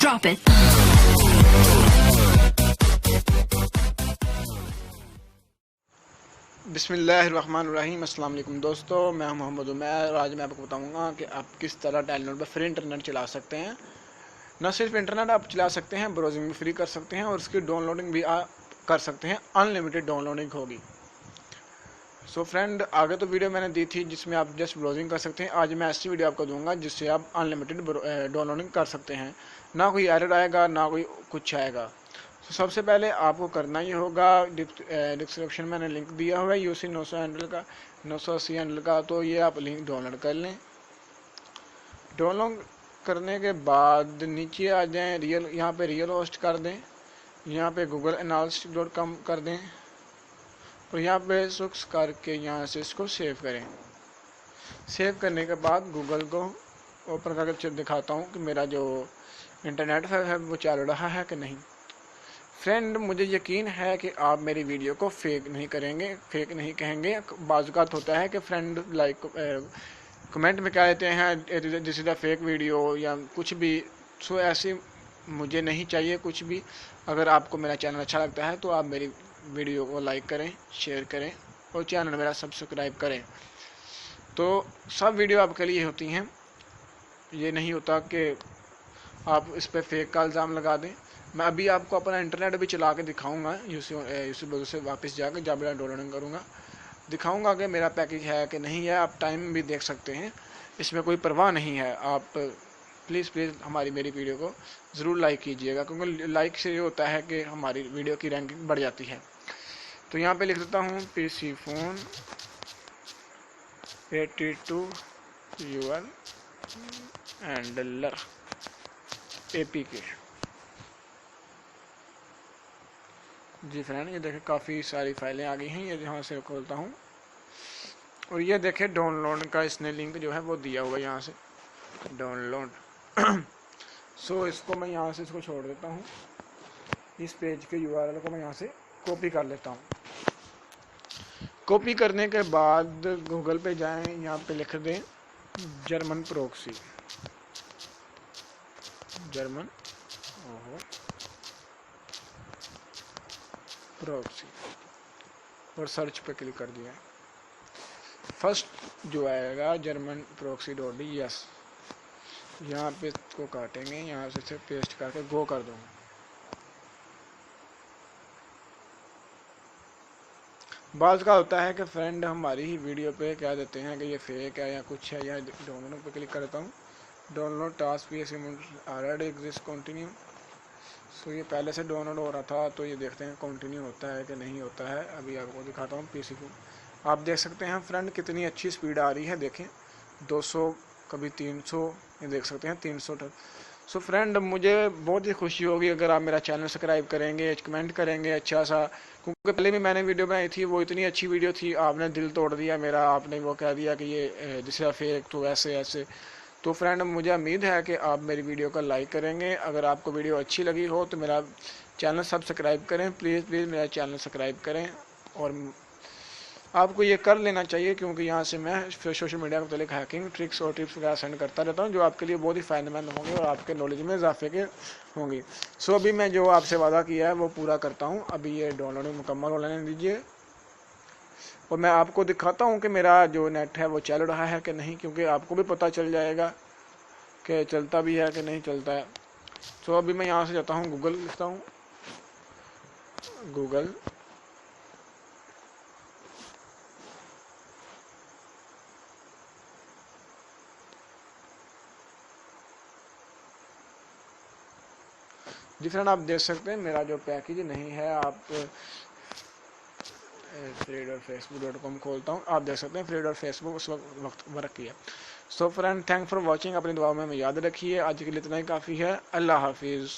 Drop it. बिस्मिल्लाहिर्रहमानिर्रहीम। अस्सलाम वालेकुम दोस्तों, मैं मोहम्मद उमैर और आज मैं आपको बताऊंगा कि आप किस तरह टेलीनॉर पर फ्री इंटरनेट चला सकते हैं। न सिर्फ इंटरनेट आप चला सकते हैं, ब्राउजिंग भी फ्री कर सकते हैं और उसकी डाउनलोडिंग भी कर सकते हैं। अनलिमिटेड डाउनलोडिंग होगी। सो फ्रेंड, आगे तो वीडियो मैंने दी थी जिसमें आप जस्ट ब्राउजिंग कर सकते हैं। आज मैं ऐसी वीडियो आपको दूंगा जिससे आप अनलिमिटेड डाउनलोडिंग कर सकते हैं। ना कोई एरर आएगा, ना कोई कुछ आएगा। तो सबसे पहले आपको करना ही होगा, डिस्क्रिप्शन में मैंने लिंक दिया हुआ है यूसी 980 हैंडल का, तो ये आप लिंक डाउनलोड कर लें। डाउनलोड करने के बाद नीचे आ जाएं, यहाँ पे रियल होस्ट कर दें, यहाँ पे google-analytics.com कर दें और यहाँ पे सुक्स करके यहाँ से इसको सेव करें। सेव करने के बाद गूगल को ओपन करके दिखाता हूँ कि मेरा जो इंटरनेट है वो चल रहा है कि नहीं। फ्रेंड, मुझे यकीन है कि आप मेरी वीडियो को फेक नहीं करेंगे, फेक नहीं कहेंगे। बाज़ होता है कि फ्रेंड कमेंट में क्या देते हैं, this is a fake video या कुछ भी। सो ऐसे मुझे नहीं चाहिए कुछ भी। अगर आपको मेरा चैनल अच्छा लगता है तो आप मेरी वीडियो को लाइक करें, शेयर करें और चैनल मेरा सब्सक्राइब करें। तो सब वीडियो आपके लिए होती हैं, ये नहीं होता कि आप इस पर फेक का इल्ज़ाम लगा दें। मैं अभी आपको अपना इंटरनेट भी चला के दिखाऊंगा, यूसी ब्राउज़र से वापस जाकर जब मैं डाउनलोडिंग करूँगा दिखाऊंगा कि मेरा पैकेज है कि नहीं है। आप टाइम भी देख सकते हैं, इसमें कोई परवाह नहीं है। आप प्लीज़ हमारी मेरी वीडियो को ज़रूर लाइक कीजिएगा, क्योंकि लाइक से ये होता है कि हमारी वीडियो की रैंकिंग बढ़ जाती है। तो यहाँ पे लिख देता हूँ PC phone 82 UL handler APK। जी फ्रेंड, ये देखें काफ़ी सारी फाइलें आ गई हैं। ये यहाँ से खोलता हूँ और ये देखें डाउनलोड का इसने लिंक जो है वो दिया हुआ है, यहाँ से डाउनलोड। सो इसको मैं यहाँ से इसको छोड़ देता हूँ। इस पेज के URL को मैं यहाँ से कॉपी कर लेता हूँ। कॉपी करने के बाद गूगल पे जाएं, यहाँ पे लिख दें जर्मन प्रॉक्सी, जर्मन प्रॉक्सी और सर्च पे क्लिक कर दिया। फर्स्ट जो आएगा जर्मन proxy.ds, यहाँ पे इसको काटेंगे, यहाँ से पेस्ट करके गो कर दूँगा। बाज़ का होता है कि फ्रेंड हमारी ही वीडियो पे कह देते हैं कि ये फेक है या कुछ है, या डाउनलोड पे क्लिक करता हूँ। डाउनलोड टास्क भी ऑलरेडी एग्जिस्ट कंटिन्यू। सो ये पहले से डाउनलोड हो रहा था, तो ये देखते हैं कंटिन्यू होता है कि नहीं होता है। अभी आपको दिखाता हूँ PC को। आप देख सकते हैं फ्रेंड कितनी अच्छी स्पीड आ रही है, देखें 200, कभी 300, ये देख सकते हैं 300 तक। सो फ्रेंड, मुझे बहुत ही खुशी होगी अगर आप मेरा चैनल सब्सक्राइब करेंगे, कमेंट करेंगे अच्छा सा, क्योंकि पहले भी मैंने वीडियो बनाई थी, वो इतनी अच्छी वीडियो थी, आपने दिल तोड़ दिया मेरा। आपने वो कह दिया कि ये जिसका फेक तो ऐसे ऐसे। तो फ्रेंड, मुझे उम्मीद है कि आप मेरी वीडियो को लाइक करेंगे। अगर आपको वीडियो अच्छी लगी हो तो मेरा चैनल सब्सक्राइब करें, प्लीज़ मेरा चैनल सब्सक्राइब करें। और आपको ये कर लेना चाहिए, क्योंकि यहाँ से मैं सोशल मीडिया के मतलब हैकिंग ट्रिक्स और टिप्स वगैरह सेंड करता रहता हूँ, जो आपके लिए बहुत ही फ़ायदेमंद होंगे और आपके नॉलेज में इजाफे के होंगे। सो अभी मैं जो आपसे वादा किया है वो पूरा करता हूँ। अभी ये डाउनलोडिंग मुकम्मल हो लेने दीजिए और मैं आपको दिखाता हूँ कि मेरा जो नेट है वो चल रहा है कि नहीं, क्योंकि आपको भी पता चल जाएगा कि चलता भी है कि नहीं चलता है। सो अभी मैं यहाँ से जाता हूँ, गूगल लिखता हूँ, गूगल जी फ्रेंड, आप देख सकते हैं मेरा जो पैकेज नहीं है। आप freedorfacebook.com खोलता हूँ, आप देख सकते हैं फ्रीड और फेसबुक उस वक्त वर्क किया। So friend, thank for watching. अपनी दुआ में याद रखिए। आज के लिए इतना ही काफ़ी है। अल्लाह हाफिज़।